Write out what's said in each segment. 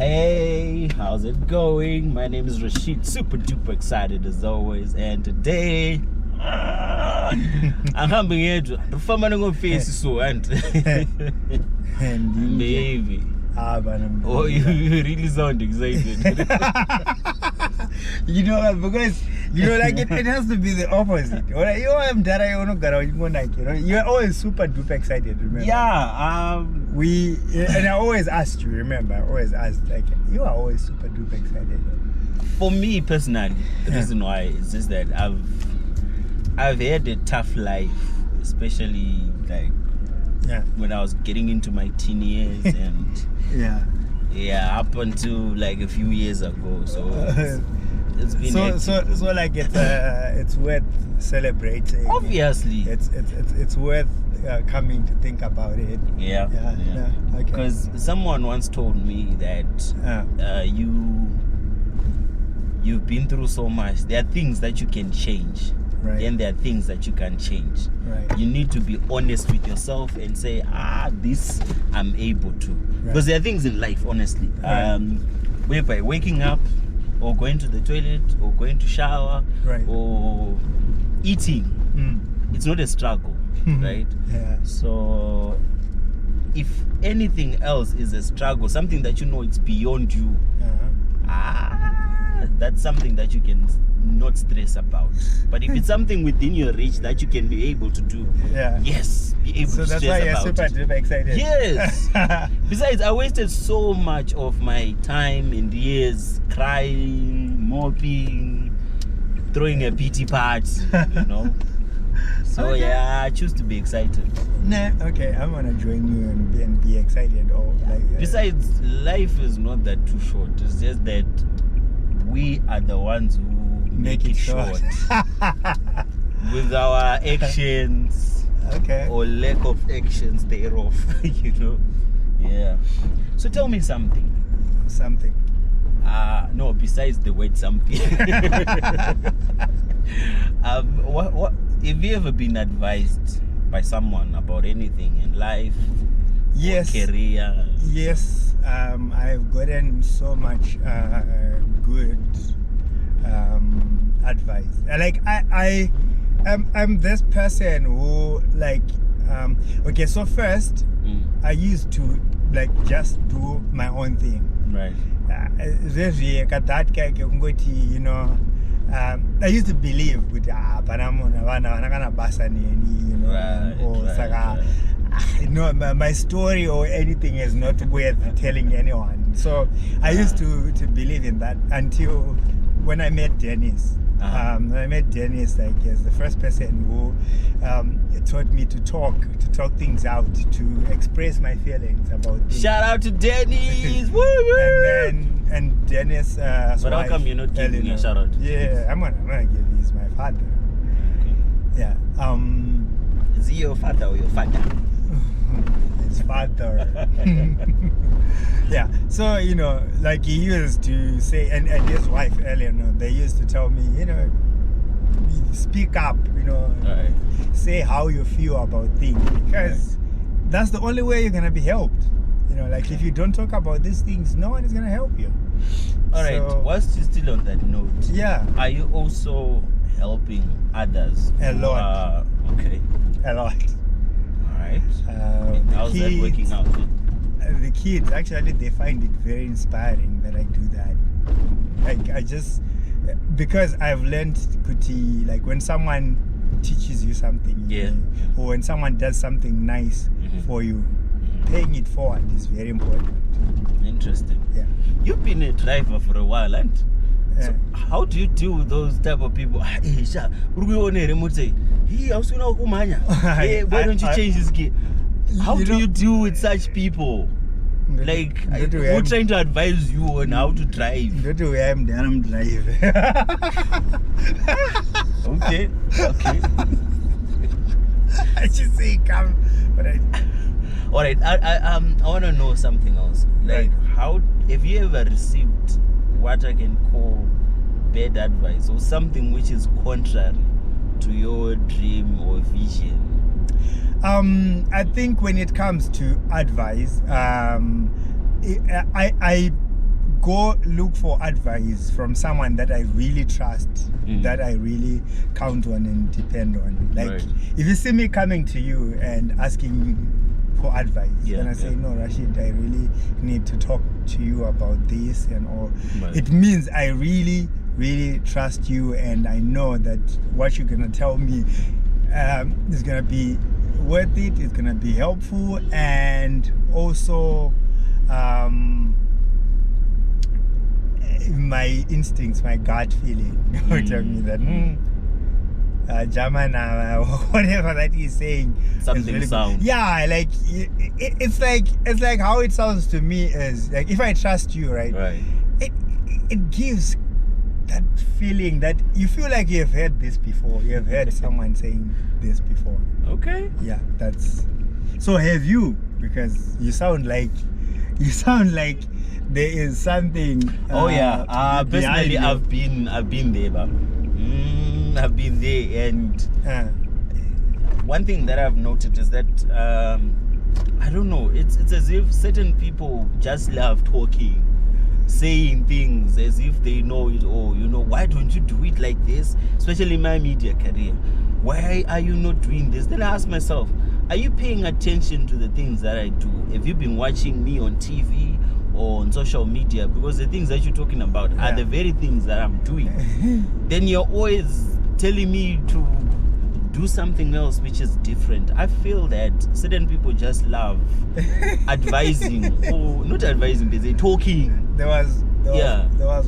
Hey, how's it going? My name is Rashid, super duper excited as always, and today I'm coming here to face so and maybe. Oh, you really sound excited. You know, because like it has to be the opposite. You're always super duper excited, remember? Yeah, and I always asked you, remember? I always asked, like, you are always super duper excited. For me personally, the reason why is just that I've had a tough life, especially like when I was getting into my teen years and up until like a few years ago. So it's been so like it's worth celebrating. Obviously, it's worth coming to think about it. Yeah. Okay. Because someone once told me that you've been through so much. There are things that you can change. Right. Then there are things that you can change. Right. You need to be honest with yourself and say, this I'm able to. Right. Because there are things in life, honestly, whereby waking up or going to the toilet or going to shower or eating, it's not a struggle, right? Yeah. So if anything else is a struggle, something that you know it's beyond you, that's something that you can not stress about. But if it's something within your reach that you can be able to do, yes, be able to stress about it. So that's why you're super duper excited. Yes. Besides, I wasted so much of my time and years crying, moping, throwing a pity part, you know. So I choose to be excited. Okay, I'm gonna join you and be excited. Besides, life is not that too short. It's just that we are the ones who make it short with our actions, or lack of actions thereof. You know. Yeah. So tell me something. Something. No, besides the word something. What have you ever been advised by someone about anything in life? Yes. Or career? Yes. I've gotten so much good advice. Like I'm this person who like so first I used to like just do my own thing. Right. You know, I used to believe with my story or anything is not worth telling anyone. So I used to believe in that until when I met Dennis. When I met Dennis, like, as the first person who taught me to talk things out, to express my feelings about things. Shout out to Dennis! Woo! And Dennis. But how come you're not giving me a shout out? Yeah, I'm gonna give you. He's my father. Okay. Yeah. Is he your father or your father? His father. Yeah. So, you know, like he used to say, and his wife Eleanor, they used to tell me, you know, speak up, you know, say how you feel about things, because that's the only way you're gonna be helped. You know, like if you don't talk about these things, no one is gonna help you. All right. Whilst you're still on that note, are you also helping others? A lot. A lot. All right. How's that working out? The kids actually, they find it very inspiring that I do that. Like I just, because I've learned Kuti, like when someone teaches you something, or when someone does something nice for you, paying it forward is very important. Interesting. Yeah. You've been a driver for a while, and so how do you deal with those type of people? Hey, why don't you change this gear? How do you deal with such people? Like, who trying to advise you on how to drive? Not the way I'm driving. Okay. I just say come, but all right. I want to know something else. Like, how have you ever received what I can call bad advice or something which is contrary to your dream or vision? I think when it comes to advice, I go look for advice from someone that I really trust, that I really count on and depend on. Like, if you see me coming to you and asking for advice, and I say, no, Rashid, I really need to talk to you about this and all. It means I really, really trust you, and I know that what you're gonna tell me is gonna be worth it. It's gonna be helpful, and also my instincts, my gut feeling will tell me that Jamana, whatever that he's saying, something really sound. Yeah, like it's like how it sounds to me is like, if I trust you, right? It gives that feeling that you feel like you have heard this before. You have heard someone saying this before. Okay. Yeah, that's. So have you? Because you sound like there is something. Personally, I've been there, but I've been there, and one thing that I've noted is that I don't know. It's as if certain people just love talking, saying things as if they know it all. You know, why don't you do it like this? Especially in my media career, why are you not doing this? Then I ask myself, are you paying attention to the things that I do? Have you been watching me on TV or on social media? Because the things that you're talking about are the very things that I'm doing. Then you're always telling me to do something else which is different. I feel that certain people just love advising, or not advising, they're talking. There was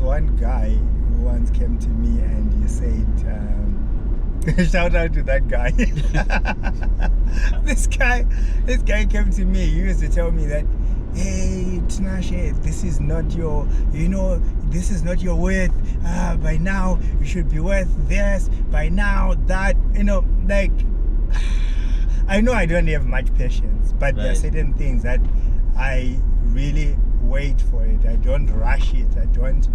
one guy who once came to me and he said, shout out to that guy. This guy came to me. He used to tell me that, hey, Tinashe, this is not your, this is not your worth. By now you should be worth this. By now that, like, I know I don't have much patience, but there are certain things that I really wait for it. I don't rush it. I don't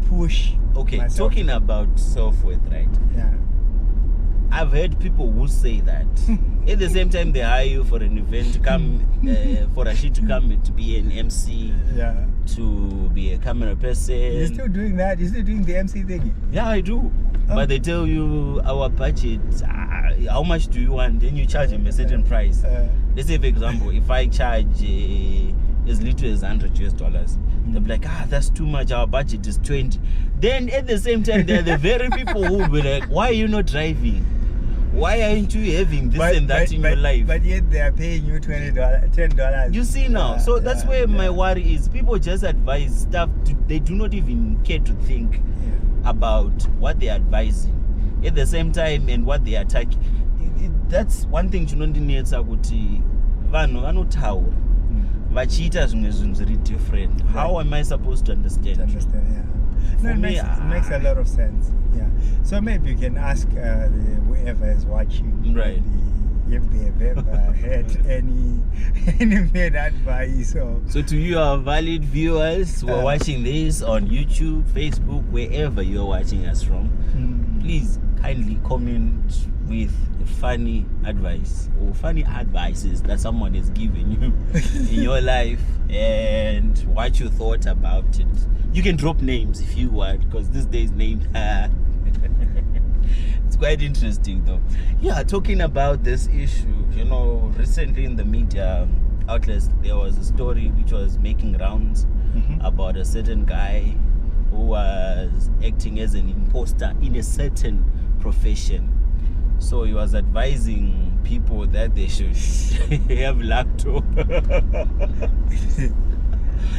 push. Okay, myself. Talking about self-worth, right? Yeah. I've heard people who say that. At the same time, they hire you for an event to come, for Rashid to come to be an MC, to be a camera person. You're still doing that? You're still doing the MC thing? Yeah, I do. Oh. But they tell you our budget, how much do you want? Then you charge them a certain price. Let's say, for example, if I charge as little as $100, they'll be like, that's too much, our budget is 20. Then at the same time, they're the very people who will be like, why are you not driving? Why aren't you having this and that in your life? But yet they are paying you $10. You see now, so that's where my worry is. People just advise stuff, they do not even care to think about what they're advising. At the same time, and what they are attacking. That's one thing chinondinetsa kuti vanhu vanotaura vachiita zvimwe zvinhu zviri different. How am I supposed to understand? No, it makes a lot of sense. Yeah. So maybe you can ask whoever is watching, right, if they have ever had any bad advice. So to you, our valid viewers who are watching this on YouTube, Facebook, wherever you're watching us from, please kindly comment with funny advice or funny advices that someone has given you in your life and what you thought about it. You can drop names if you want, because these days names it's quite interesting though. Yeah, talking about this issue, recently in the media outlets there was a story which was making rounds about a certain guy who was acting as an imposter in a certain profession. So he was advising people that they should have lacto.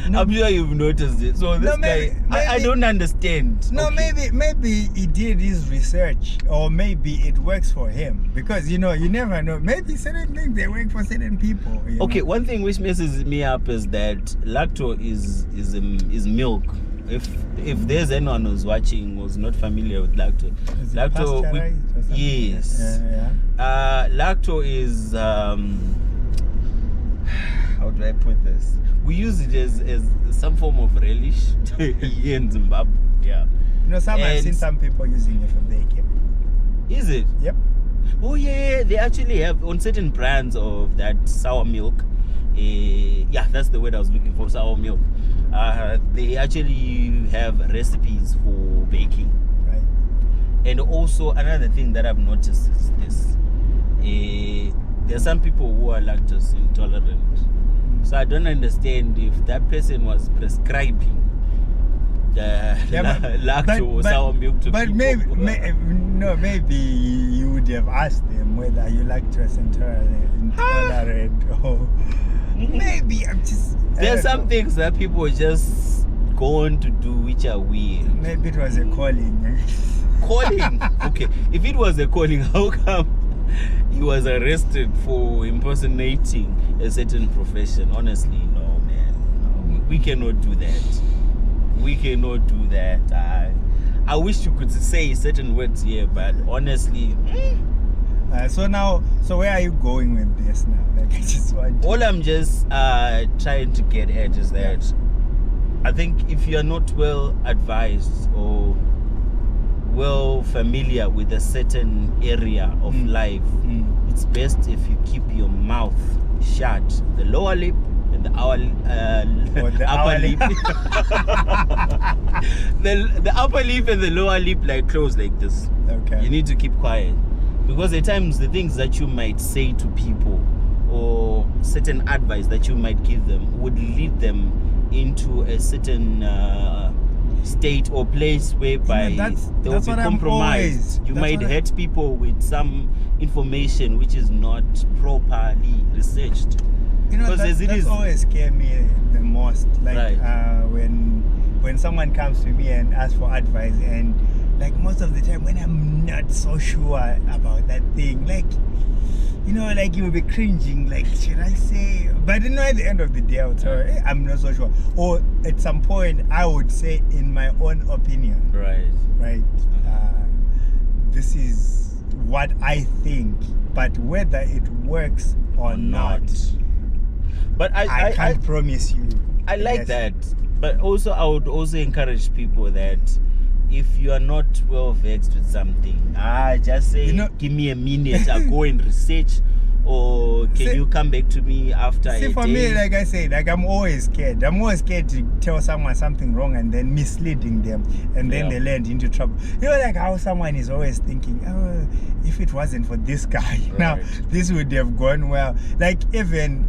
I'm sure you've noticed it. So this guy, I don't understand. No, maybe he did his research, or maybe it works for him, because you never know. Maybe certain things they work for certain people. Okay, one thing which messes me up is that lacto is milk. If there's anyone who's watching who's not familiar with lacto, yes, lacto is how do I put this? We use it as some form of relish here in Zimbabwe. Yeah. I've seen some people using it for baking. Is it? Yep. Oh yeah, they actually have on certain brands of that sour milk. yeah, that's the word I was looking for, sour milk. They actually have recipes for baking. Right. And also another thing that I've noticed is this. There are some people who are lactose intolerant. So I don't understand if that person was prescribing the lactose sour milk to but people. Maybe you would have asked them whether are you lactose intolerant or maybe I'm just... There are some things that people just go on to do which are weird. Maybe it was a calling. Calling? Okay. If it was a calling, how come he was arrested for impersonating a certain profession? Honestly, no, man. No. We cannot do that. We cannot do that. I wish you could say certain words here, but honestly... So where are you going with this now? Like, I just want all I'm just trying to get at is that I think if you are not well advised or well familiar with a certain area of life, it's best if you keep your mouth shut. The lower lip and the upper lip. the upper lip and the lower lip like closed like this. Okay. You need to keep quiet. Because at times the things that you might say to people or certain advice that you might give them would lead them into a certain state or place whereby they will be compromised. You might hurt people with some information which is not properly researched. That's always scare me the most. Like when someone comes to me and asks for advice, and like most of the time when I'm not so sure about that thing, like like you'll be cringing, like, should I say? But at the end of the day, I would say, I'm not so sure. Or at some point, I would say, in my own opinion, right, this is what I think, but whether it works or not, but I can't promise you. I like that, but also I would also encourage people that if you are not well vexed with something, just say, give me a minute, I'll go and research, or can you come back to me after a day? For me, like I said, like I'm always scared. I'm always scared to tell someone something wrong and then misleading them, and then they land into trouble. Like how someone is always thinking, oh, if it wasn't for this guy, now this would have gone well. Like even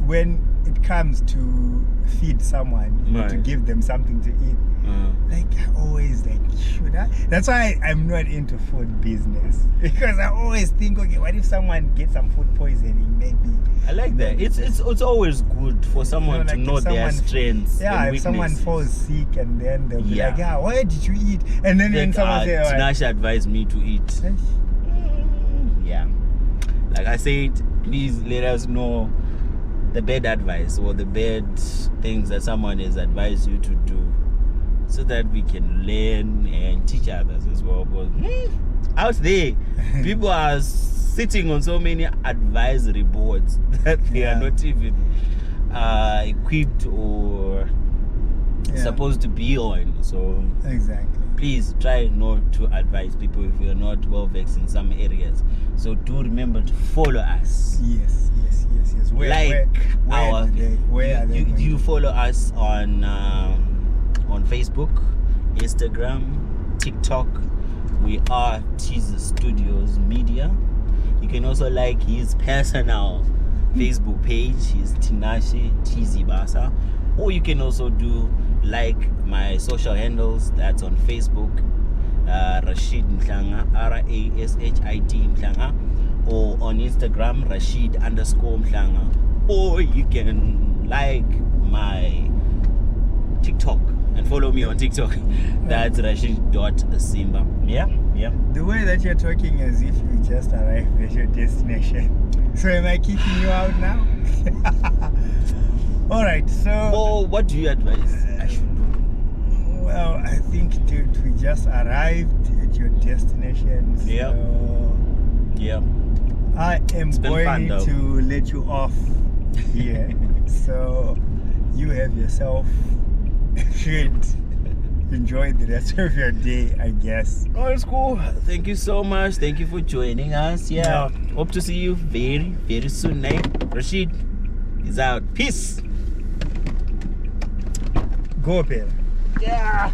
when it comes to feed someone, to give them something to eat, like I always like, should I? That's why I'm not into food business, because I always think, okay, what if someone gets some food poisoning? Maybe. I like that. It's always good for someone to know their strengths. Yeah, and if someone falls sick and then they'll be like, why did you eat? And then when someone says, Tinashe advised me to eat. Yeah. Like I said, please let us know the bad advice or the bad things that someone has advised you to do, so that we can learn and teach others as well. But out there, people are sitting on so many advisory boards that they are not even equipped or supposed to be on. So exactly, please try not to advise people if you're not well versed in some areas. So do remember to follow us. Yes. Where you follow us on Facebook, Instagram, TikTok. We are Tizzie Studios Media. You can also like his personal Facebook page, his Tinashe Tizzie Basa, or you can also do like my social handles. That's on Facebook, Rashid Mhlanga, Rashid Mhlanga, or on Instagram, Rashid_Mhlanga, or you can like my TikTok and follow me on TikTok. That's Rashid.Simba. Yeah. The way that you're talking as if you just arrived at your destination. So am I kicking you out now? All right, so what do you advise I should do? Well, I think, dude, we just arrived at your destination. So yeah. I am going to let you off here. So you have yourself should enjoy the rest of your day, I guess. Oh, it's cool. Thank you so much. Thank you for joining us. Hope to see you very, very soon, Rashid. is out. Peace. Go, Peter. Yeah.